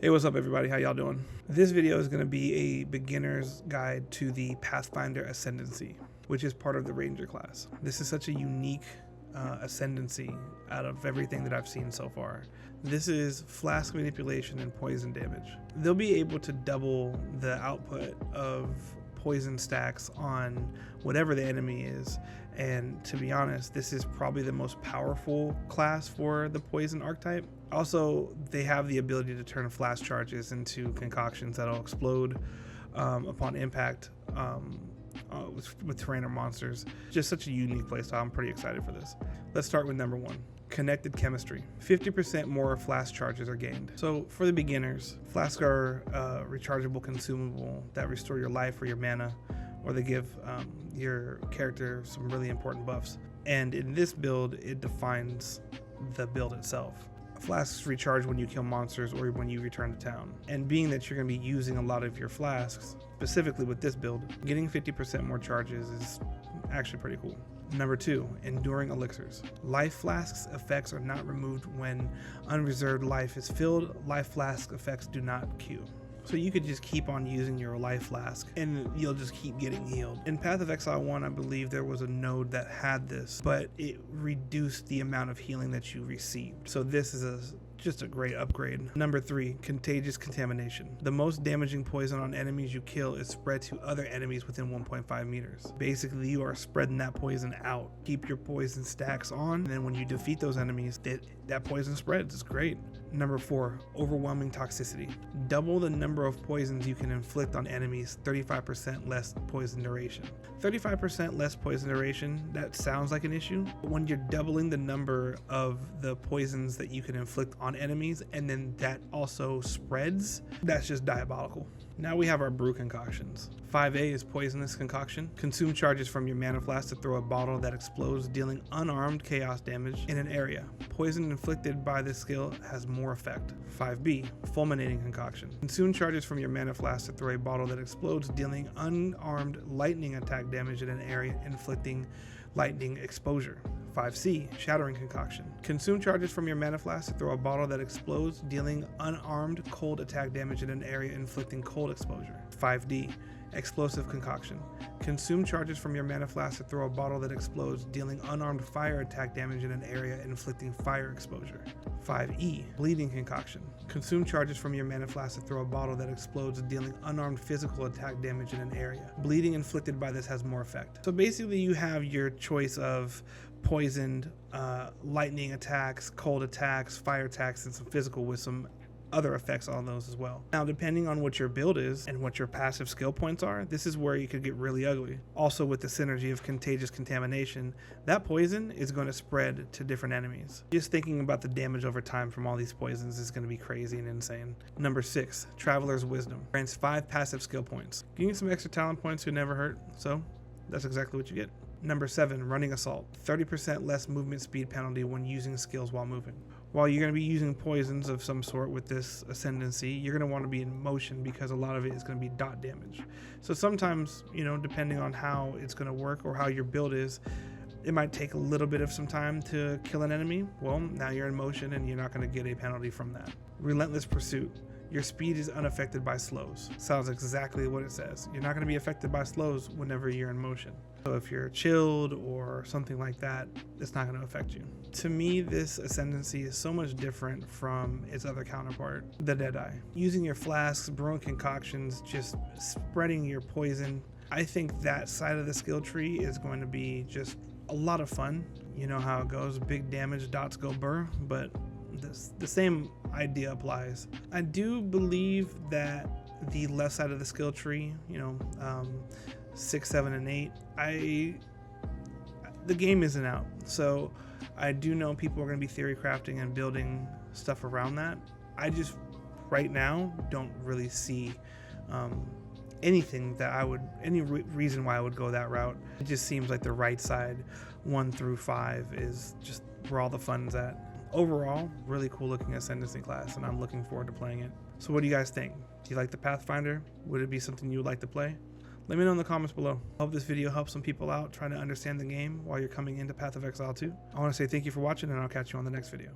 Hey, what's up everybody? How y'all doing? This video is going to be a beginner's guide to the Pathfinder Ascendancy, which is part of the Ranger class. This is such a unique ascendancy out of everything that I've seen so far. This is flask manipulation and poison damage. They'll be able to double the output of poison stacks on whatever the enemy is, and to be honest, this is probably the most powerful class for the poison archetype. Also, they have the ability to turn flash charges into concoctions that'll explode upon impact with terrain or monsters. Just such a unique playstyle. I'm pretty excited for this. Let's start with number one. Connected chemistry. 50% more flask charges are gained. So for the beginners, flasks are rechargeable consumable that restore your life or your mana, or they give your character some really important buffs. And in this build, it defines the build itself. Flasks recharge when you kill monsters or when you return to town. And being that you're going to be using a lot of your flasks, specifically with this build, getting 50% more charges is actually pretty cool. Number two, enduring elixirs. Life flasks effects are not removed when unreserved life is filled. Life flask effects do not queue. So you could just keep on using your life flask and you'll just keep getting healed. In Path of Exile 1, I believe there was a node that had this, but it reduced the amount of healing that you received. So this is just a great upgrade. Number three, contagious contamination. The most damaging poison on enemies you kill is spread to other enemies within 1.5 meters. Basically, you are spreading that poison out. Keep your poison stacks on, and then when you defeat those enemies, that poison spreads. It's great. Number four, overwhelming toxicity. Double the number of poisons you can inflict on enemies, 35% less poison duration. 35% less poison duration, that sounds like an issue, but when you're doubling the number of the poisons that you can inflict on enemies and then that also spreads, that's just diabolical. Now we have our brew concoctions. 5A is poisonous concoction. Consume charges from your mana flask to throw a bottle that explodes, dealing unarmed chaos damage in an area. Poison inflicted by this skill has more effect. 5B, fulminating concoction. Consume charges from your mana flask to throw a bottle that explodes, dealing unarmed lightning attack damage in an area, inflicting lightning exposure. 5C, shattering concoction. Consume charges from your mana flask to throw a bottle that explodes, dealing unarmed cold attack damage in an area, inflicting cold exposure. 5D, explosive concoction. Consume charges from your mana flask to throw a bottle that explodes, dealing unarmed fire attack damage in an area, inflicting fire exposure. 5E, bleeding concoction. Consume charges from your mana flask to throw a bottle that explodes, dealing unarmed physical attack damage in an area. Bleeding inflicted by this has more effect. So basically you have your choice of poisoned, lightning attacks, cold attacks, fire attacks, and some physical with some other effects on those as well. Now, depending on what your build is and what your passive skill points are, this is where you could get really ugly. Also, with the synergy of contagious contamination, that poison is going to spread to different enemies. Just thinking about the damage over time from all these poisons is going to be crazy and insane. Number six, Traveler's Wisdom. Grants 5 passive skill points. Getting some extra talent points would never hurt, so that's exactly what you get. Number 7, Running Assault. 30% less movement speed penalty when using skills while moving. While you're going to be using poisons of some sort with this Ascendancy, you're going to want to be in motion because a lot of it is going to be dot damage. So sometimes, depending on how it's going to work or how your build is, it might take a little bit of some time to kill an enemy. Well, now you're in motion and you're not going to get a penalty from that. Relentless Pursuit. Your speed is unaffected by slows. Sounds exactly what it says. You're not going to be affected by slows whenever you're in motion. So if you're chilled or something like that, it's not going to affect you. To me, this Ascendancy is so much different from its other counterpart, the Deadeye. Using your flasks, brewing concoctions, just spreading your poison. I think that side of the skill tree is going to be just a lot of fun. You know how it goes, big damage, dots go burr, but the same idea applies. I do believe that the left side of the skill tree, 6, 7, and 8, the game isn't out. So I do know people are going to be theory crafting and building stuff around that. I just right now don't really see anything that any reason why I would go that route. It just seems like the right side, 1 through 5, is just where all the fun's at. Overall, really cool looking Ascendancy class, and I'm looking forward to playing it. So what do you guys think? Do you like the Pathfinder? Would it be something you would like to play? Let me know in the comments below. I hope this video helps some people out trying to understand the game while you're coming into Path of Exile 2. I want to say thank you for watching, and I'll catch you on the next video.